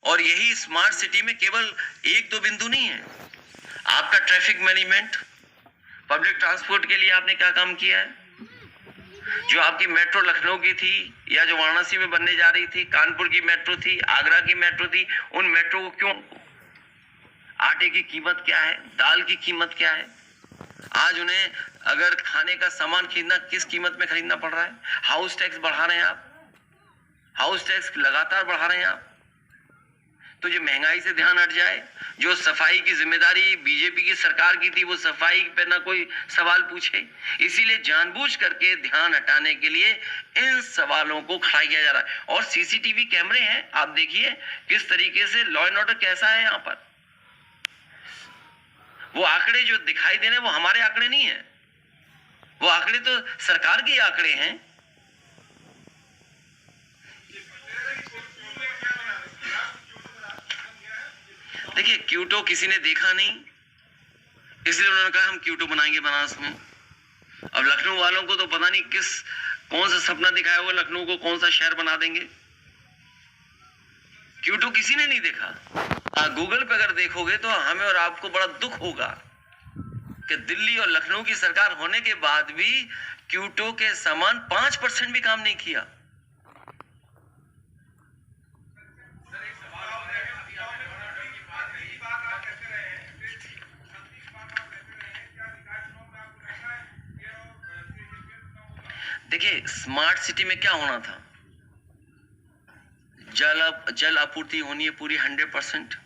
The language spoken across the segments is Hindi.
और यही स्मार्ट सिटी में केवल एक दो बिंदु नहीं है। आपका ट्रैफिक मैनेजमेंट, पब्लिक ट्रांसपोर्ट के लिए आपने क्या काम किया है? जो आपकी मेट्रो लखनऊ की थी या जो वाराणसी में बनने जा रही थी, कानपुर की मेट्रो थी, आगरा की मेट्रो थी, उन मेट्रो को क्यों, आटे की कीमत क्या है, दाल की कीमत क्या है? आज उन्हें अगर खाने का सामान खरीदना किस कीमत में खरीदना पड़ रहा है? हाउस टैक्स बढ़ा रहे हैं आप, हाउस टैक्स लगातार बढ़ा रहे हैं आप। तो जो महंगाई से ध्यान हट जाए, जो सफाई की जिम्मेदारी बीजेपी की सरकार की थी, वो सफाई पे ना कोई सवाल पूछे। इसीलिए जानबूझ करके ध्यान हटाने के लिए इन सवालों को खड़ा किया जा रहा है। और सीसीटीवी कैमरे हैं, आप देखिए किस तरीके से लॉ एंड ऑर्डर कैसा है यहाँ पर। वो आंकड़े जो दिखाई दे रहे हैं वो हमारे आंकड़े नहीं है, वो आंकड़े तो सरकार के आंकड़े हैं। देखिए, क्यूटो किसी ने देखा नहीं, इसलिए उन्होंने कहा हम क्यूटो बनाएंगे बनारस में। अब लखनऊ वालों को तो पता नहीं कौन सा सपना दिखाया हुआ, लखनऊ को कौन सा शहर बना देंगे। क्यूटो किसी ने नहीं देखा। गूगल पे अगर देखोगे तो हमें और आपको बड़ा दुख होगा कि दिल्ली और लखनऊ की सरकार होने के बाद भी क्यूटो के समान 5% भी काम नहीं किया। देखिए, स्मार्ट सिटी में क्या होना था? जल आपूर्ति होनी है पूरी 100%।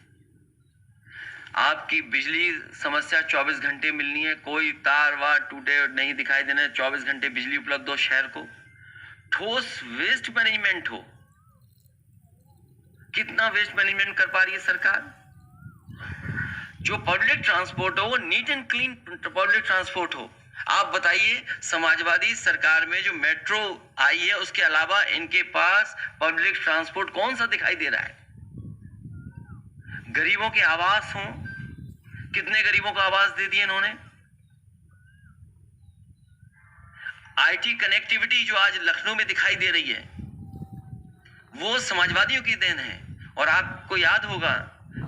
आपकी बिजली समस्या 24 घंटे मिलनी है, कोई तार वार टूटे नहीं दिखाई देना, 24 घंटे बिजली उपलब्ध हो शहर को। ठोस वेस्ट मैनेजमेंट हो। कितना वेस्ट मैनेजमेंट कर पा रही है सरकार? जो पब्लिक ट्रांसपोर्ट हो वो neat and clean public transport हो। आप बताइए, समाजवादी सरकार में जो मेट्रो आई है उसके अलावा इनके पास पब्लिक ट्रांसपोर्ट कौन सा दिखाई दे रहा है? गरीबों के आवास हों, कितने गरीबों को आवास दे दिए इन्होंने? आईटी कनेक्टिविटी जो आज लखनऊ में दिखाई दे रही है वो समाजवादियों की देन है। और आपको याद होगा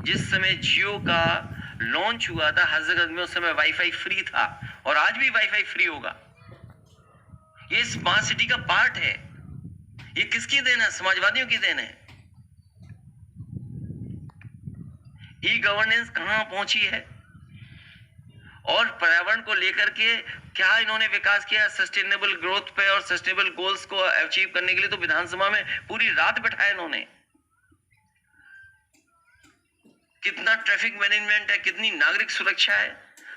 जिस समय जियो का लॉन्च हुआ था हर जगह में, उस समय वाईफाई फ्री था और आज भी वाईफाई फ्री होगा। ये स्मार्ट सिटी का पार्ट है। ये किसकी देन है? समाजवादियों की देन है। ई गवर्नेंस कहां पहुंची है? और पर्यावरण को लेकर के क्या इन्होंने विकास किया? सस्टेनेबल ग्रोथ पे और सस्टेनेबल गोल्स को अचीव करने के लिए तो विधानसभा में पूरी रात बैठाया इन्होंने। कितना ट्रैफिक मैनेजमेंट है, कितनी नागरिक सुरक्षा है।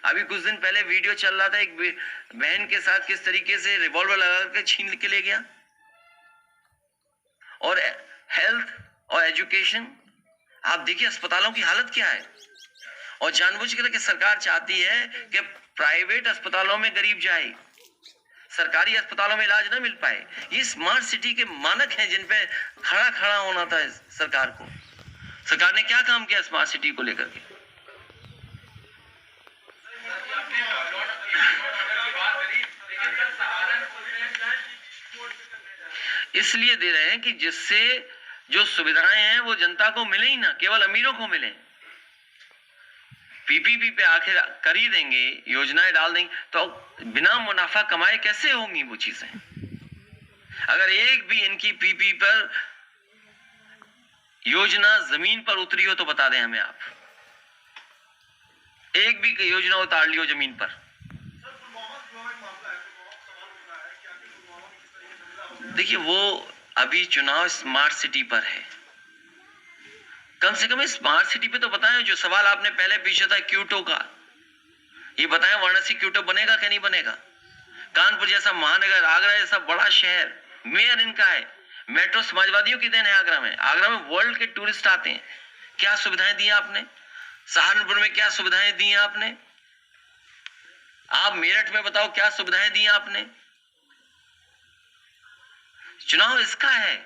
अभी कुछ दिन पहले वीडियो चल रहा था, एक बहन के साथ किस तरीके से रिवॉल्वर लगा कर छीन के ले गया। और हेल्थ और एजुकेशन, आप देखिए अस्पतालों की हालत क्या है। और जानबूझ कर सरकार चाहती है कि प्राइवेट अस्पतालों में गरीब जाए, सरकारी अस्पतालों में इलाज ना मिल पाए। ये स्मार्ट सिटी के मानक हैं जिन पे खड़ा होना था सरकार को। सरकार ने क्या काम किया स्मार्ट सिटी को लेकर के? इसलिए दे रहे हैं कि जिससे जो सुविधाएं हैं वो जनता को मिले ही ना, केवल अमीरों को मिले। पीपीपी पे आखिर कर ही देंगे, योजनाएं डाल देंगे, तो बिना मुनाफा कमाए कैसे होंगी वो चीजें? अगर एक भी इनकी पीपी पर योजना जमीन पर उतरी हो तो बता दें हमें आप। एक भी योजना उतार ली हो जमीन पर। देखिए, वो अभी चुनाव स्मार्ट सिटी पर है। कम से कम स्मार्ट सिटी पे तो बताएं। जो सवाल आपने पहले पूछा था क्यूटो का, ये बताएं वाराणसी क्यूटो बनेगा क्या नहीं बनेगा? कानपुर जैसा महानगर, आगरा जैसा बड़ा शहर, मेयर इनका है। मेट्रो समाजवादियों की देन है। आगरा में वर्ल्ड के टूरिस्ट आते हैं। क्या सुविधाएं दी आपने? सहारनपुर में क्या सुविधाएं दी आपने? आप मेरठ में बताओ क्या सुविधाएं दी आपने? चुनाव इसका है।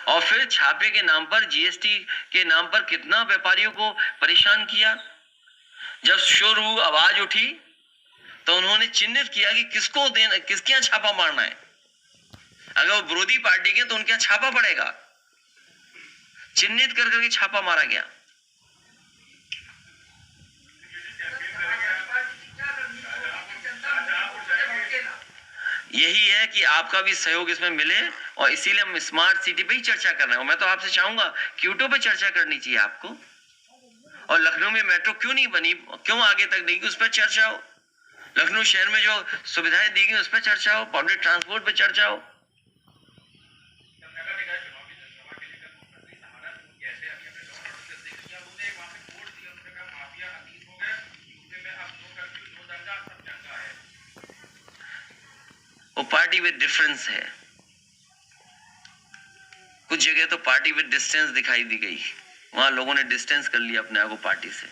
और फिर छापे के नाम पर, जीएसटी के नाम पर कितना व्यापारियों को परेशान किया। जब शुरू आवाज उठी तो उन्होंने चिन्हित किया कि किसको देना, किसके यहाँ छापा मारना है। अगर वो विरोधी पार्टी के तो उनके यहाँ छापा पड़ेगा। चिन्हित कर करके छापा मारा गया। यही है कि आपका भी सहयोग इसमें मिले और इसीलिए हम स्मार्ट सिटी पे ही चर्चा कर रहे हैं। मैं तो आपसे चाहूंगा क्यूटो पे चर्चा करनी चाहिए आपको, और लखनऊ में मेट्रो क्यों नहीं बनी, क्यों आगे तक नहीं, उस पर चर्चा हो। लखनऊ शहर में जो सुविधाएं दी गई उस पर चर्चा हो, पब्लिक ट्रांसपोर्ट पे चर्चा हो। वो पार्टी विद डिफरेंस है, कुछ जगह तो पार्टी विद डिस्टेंस दिखाई दी गई, वहां लोगों ने डिस्टेंस कर लिया अपने आप को पार्टी से।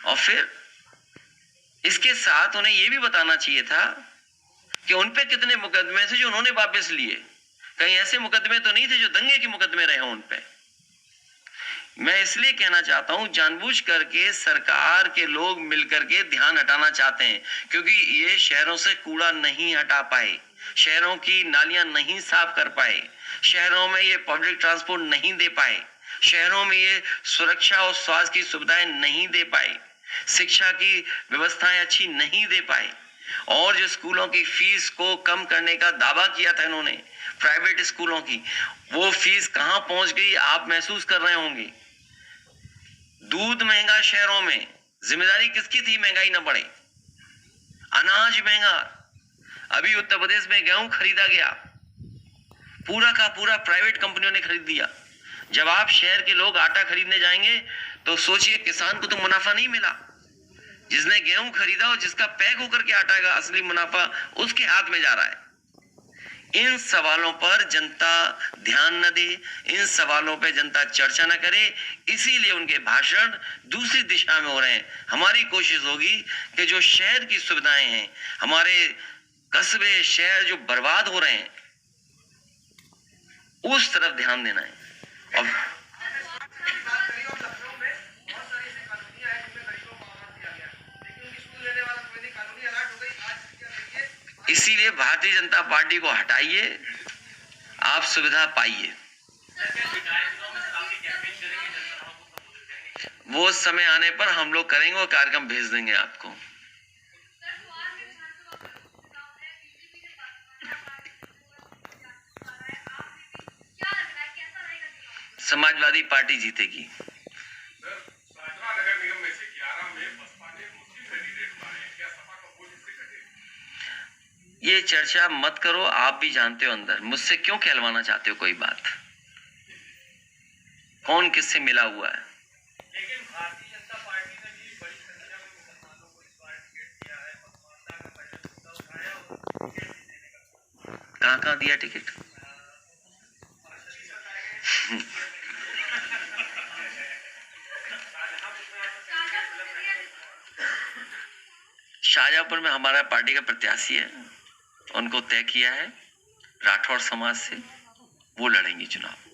और फिर इसके साथ उन्हें यह भी बताना चाहिए था कि उनपे कितने मुकदमे थे जो उन्होंने वापस लिए। कहीं ऐसे मुकदमे तो नहीं थे जो दंगे के मुकदमे रहे हों उन पे। मैं इसलिए कहना चाहता हूं, जानबूझ करके सरकार के लोग मिलकर के ध्यान हटाना चाहते हैं, क्योंकि ये शहरों से कूड़ा नहीं हटा पाए, शहरों की नालियां नहीं साफ कर पाए, शहरों में ये पब्लिक ट्रांसपोर्ट नहीं दे पाए, शहरों में ये सुरक्षा और स्वास्थ्य की सुविधाएं नहीं दे पाए, शिक्षा की व्यवस्थाएं अच्छी नहीं दे पाए, और जो स्कूलों की फीस को कम करने का दावा किया था इन्होंने प्राइवेट स्कूलों की, वो फीस कहां पहुंच गई आप महसूस कर रहे होंगे। दूध महंगा शहरों में, जिम्मेदारी किसकी थी महंगाई न बढ़े। अनाज महंगा, अभी उत्तर प्रदेश में गेहूं खरीदा गया, पूरा का पूरा प्राइवेट कंपनियों ने खरीद दिया। जब आप शहर के लोग आटा खरीदने जाएंगे तो सोचिए किसान को तो मुनाफा नहीं मिला, जिसने गेहूं खरीदा और जिसका पैक होकर के आटा का असली मुनाफा उसके हाथ में जा रहा है। इन सवालों पर जनता ध्यान न दे, इन सवालों पर जनता चर्चा न करे, इसीलिए उनके भाषण दूसरी दिशा में हो रहे हैं। हमारी कोशिश होगी कि जो शहर की सुविधाएं हैं, हमारे कस्बे शहर जो बर्बाद हो रहे हैं, उस तरफ ध्यान देना है। और इसीलिए भारतीय जनता पार्टी को हटाइए, आप सुविधा पाइए। वो समय आने पर हम लोग करेंगे और कार्यक्रम भेज देंगे आपको। समाजवादी पार्टी जीतेगी। ये चर्चा मत करो, आप भी जानते हो अंदर मुझसे क्यों कहलवाना चाहते हो कोई बात, कौन किससे मिला हुआ है। लेकिन भारतीय जनता पार्टी ने भी बड़ी संख्या में मुसलमानों को इस बार टिकट दिया है, मतदाता का पहले मुद्दा उठाया और टिकट देने का कहाँ दिया टिकट। शाहजहांपुर में हमारा पार्टी का प्रत्याशी है, उनको तय किया है राठौर समाज से, वो लड़ेंगे चुनाव।